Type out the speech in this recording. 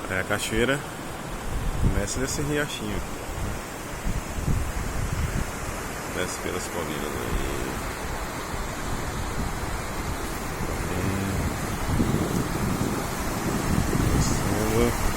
É, a cachoeira começa nesse riachinho. Desce pelas colinas aí. Descendo.